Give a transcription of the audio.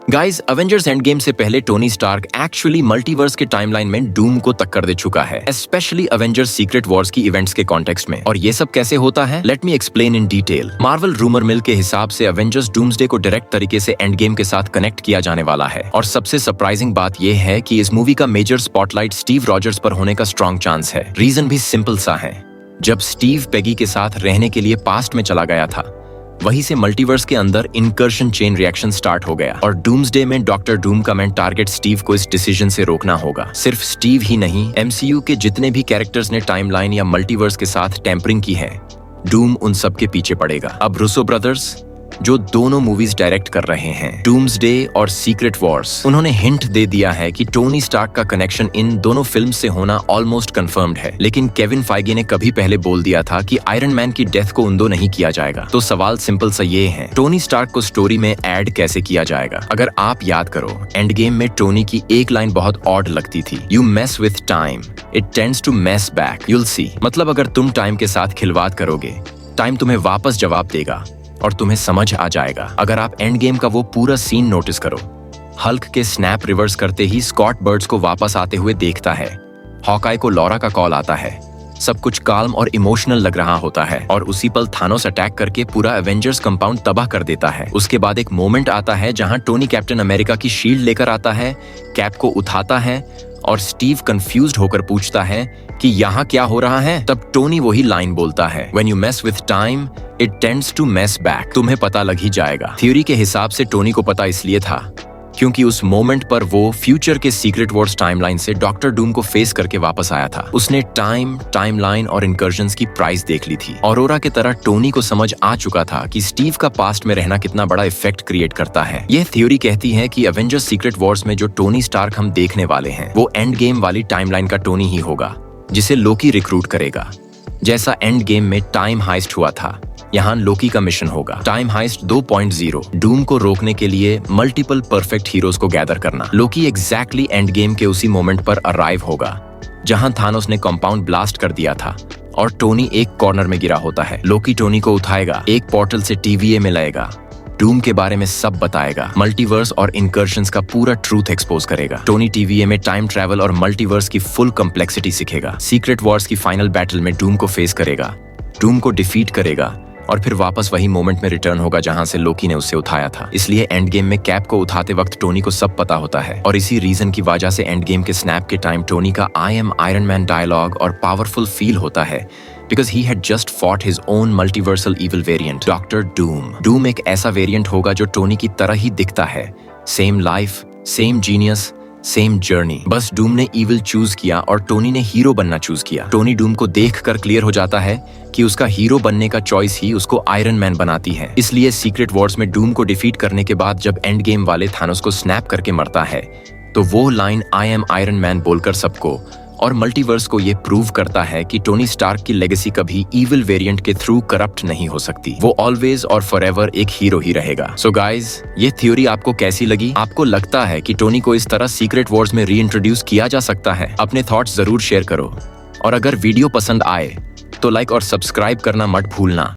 Guys, Avengers end game से पहले Tony Stark actually multiverse के टाइमलाइन में डूम को टक्कर दे चुका है, स्पेशली अवेंजर्स सीक्रेट वॉर्स की इवेंट्स के कॉन्टेक्स्ट में। और ये सब कैसे होता है, let me explain in detail. Marvel rumour mill के हिसाब से अवेंजर्स डूम्सडे को डायरेक्ट तरीके से एंड गेम के साथ कनेक्ट किया जाने वाला है। और सबसे सरप्राइजिंग बात यह है कि इस मूवी का मेजर स्पॉटलाइट स्टीव रॉजर्स पर होने का स्ट्रॉन्ग चांस है। रीजन भी सिंपल सा है, जब स्टीव पेगी के साथ रहने के लिए पास्ट में चला गया था, वहीं से मल्टीवर्स के अंदर इनकर्शन चेन रिएक्शन स्टार्ट हो गया। और डूम्सडे में डॉक्टर डूम का मेन टारगेट स्टीव को इस डिसीजन से रोकना होगा। सिर्फ स्टीव ही नहीं, एमसीयू के जितने भी कैरेक्टर्स ने टाइमलाइन या मल्टीवर्स के साथ टेम्परिंग की है, डूम उन सब के पीछे पड़ेगा। अब रूसो ब्रदर्स, जो दोनों मूवीज डायरेक्ट कर रहे हैं, डूम्सडे और सीक्रेट वॉर्स, उन्होंने हिंट दे दिया है कि टोनी स्टार्क का कनेक्शन इन दोनों फिल्म से होना ऑलमोस्ट कंफर्म्ड है। लेकिन केविन फाइगी ने कभी पहले बोल दिया था कि आयरन मैन की डेथ को उंडो नहीं किया जाएगा। तो सवाल सिंपल सा ये है, टोनी स्टार्क को स्टोरी में ऐड कैसे किया जाएगा? अगर आप याद करो, एंड गेम में टोनी की एक लाइन बहुत ऑड लगती थी, you mess with time, it tends to mess back, you'll see. मतलब अगर तुम टाइम के साथ खिलवाड़ करोगे, टाइम तुम्हें वापस जवाब देगा और तुम्हें समझ आ जाएगा। अगर आप एंड गेम का वो पूरा सीन नोटिस करो, हल्क के स्नैप रिवर्स करते ही स्कॉट बर्ड्स को वापस आते हुए देखता है, हॉकाई को लॉरा का कॉल आता है, सब कुछ काल्म और इमोशनल लग रहा होता है, और उसी पल थानोस अटैक करके पूरा एवेंजर्स कंपाउंड तबाह कर देता है। उसके बाद एक मोमेंट आता है जहां टोनी कैप्टन अमेरिका की शील्ड लेकर आता है, कैप को उठाता है और स्टीव कंफ्यूज्ड होकर पूछता है कि यहाँ क्या हो रहा है। तब टोनी वही लाइन बोलता है, When you mess with time, it tends to mess back। तुम्हें पता लग ही जाएगा। थ्योरी के हिसाब से टोनी को पता इसलिए था क्योंकि उस मोमेंट पर वो फ्यूचर के सीक्रेट वॉर्स टाइमलाइन से डॉक्टर डूम को फेस करके वापस आया था। उसने टाइमलाइन और इनकर्जन्स की प्राइस देख ली थी। ऑरोरा की तरह टोनी को समझ आ चुका था कि स्टीव का पास्ट में रहना कितना बड़ा इफेक्ट क्रिएट करता है। यह थ्योरी कहती है कि अवेंजर्स सीक्रेट वॉर्स में जो टोनी स्टार्क हम देखने वाले हैं, वो एंड गेम वाली टाइमलाइन का टोनी ही होगा, जिसे लोकी रिक्रूट करेगा। जैसा एंड गेम में टाइम हाइस्ट हुआ था, यहाँ लोकी का मिशन होगा टाइम हाइस्ट 2.0, डूम को रोकने के लिए मल्टीपल परफेक्ट हीरोज को गैदर करना। लोकी एग्जैक्टली एंड गेम के उसी मोमेंट पर अराइव होगा जहां थानोस ने कंपाउंड ब्लास्ट कर दिया था और टोनी एक कॉर्नर में गिरा होता है। लोकी टोनी को उठाएगा, एक पोर्टल से TVA में लाएगा, डूम के बारे में सब बताएगा, मल्टीवर्स और इनकर्शंस का पूरा ट्रूथ एक्सपोज करेगा। टोनी TVA में टाइम ट्रैवल और मल्टीवर्स की फुल कम्प्लेक्सिटी सीखेगा। सीक्रेट वॉर्स की फाइनल बैटल में डूम को फेस करेगा, डूम को डिफीट करेगा और फिर वापस वही मोमेंट में रिटर्न होगा जहां से लोकी ने उसे उठाया था। इसलिए एंड गेम में कैप को उठाते वक्त टोनी को सब पता होता है, और इसी रीजन की वजह से एंड गेम के स्नैप के टाइम टोनी का I am Iron Man dialogue और पावरफुल फील होता है, because he had just fought his own multiversal evil variant, Dr. Doom। Doom एक ऐसा वेरिएंट होगा जो टोनी की तरह ही दिखता है, same life, same genius, same journey. बस डूम ने इविल चूज किया और टोनी ने हीरो बनना चूज किया। टोनी डूम को देखकर क्लियर हो जाता है कि उसका हीरो बनने का चॉइस ही उसको आयरन मैन बनाती है। इसलिए सीक्रेट वॉर्स में डूम को डिफीट करने के बाद जब एंड गेम वाले थानोस को स्नैप करके मरता है, तो वो line I am Iron man बोलकर सबको और मल्टीवर्स को ये प्रूव करता है कि टोनी स्टार्क की लेगेसी कभी इविल वेरिएंट के थ्रू करप्ट नहीं हो सकती। वो ऑलवेज और फॉरएवर एक हीरो ही रहेगा। सो गाइज, ये थ्योरी आपको कैसी लगी? आपको लगता है कि टोनी को इस तरह सीक्रेट वॉर्स में रीइंट्रोड्यूस किया जा सकता है? अपने थॉट्स जरूर शेयर करो, और अगर वीडियो पसंद आए तो लाइक और सब्सक्राइब करना मत भूलना।